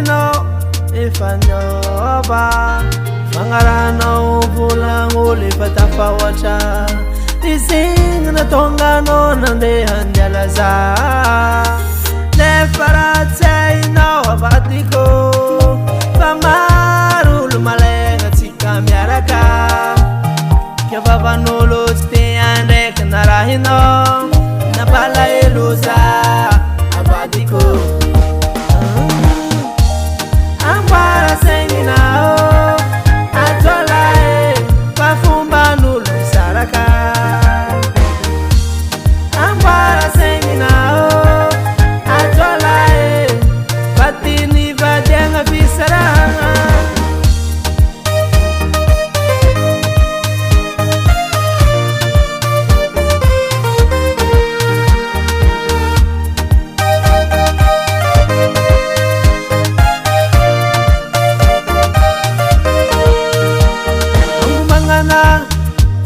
hainao efa niova magnaranao volagnoly efa tafahoatra izigny natonganao nandeha andialaza nefa raha tsy hainao avadiko fa maro olo malegna tsika miaraka kiavavan'olo tsy te andraiky na raha hinao napalahelo za avadiko ambara saigninao atolae fa fomban'olo misaraka ambara saigninao atolae fa tiany vadiagna fisaragna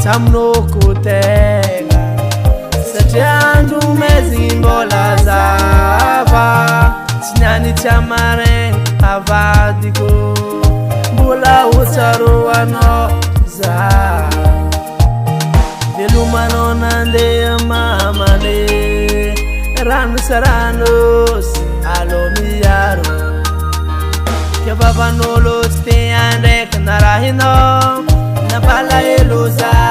Samnoko tega satria andro mezigny mbola zava tsy niany tsiamaregny avadiko mbola hotsaroanao za velomanao nandeha mamane rano saranosy alo miaro kiavavan'olo tsy te andraiky na raha hinao napalahelo za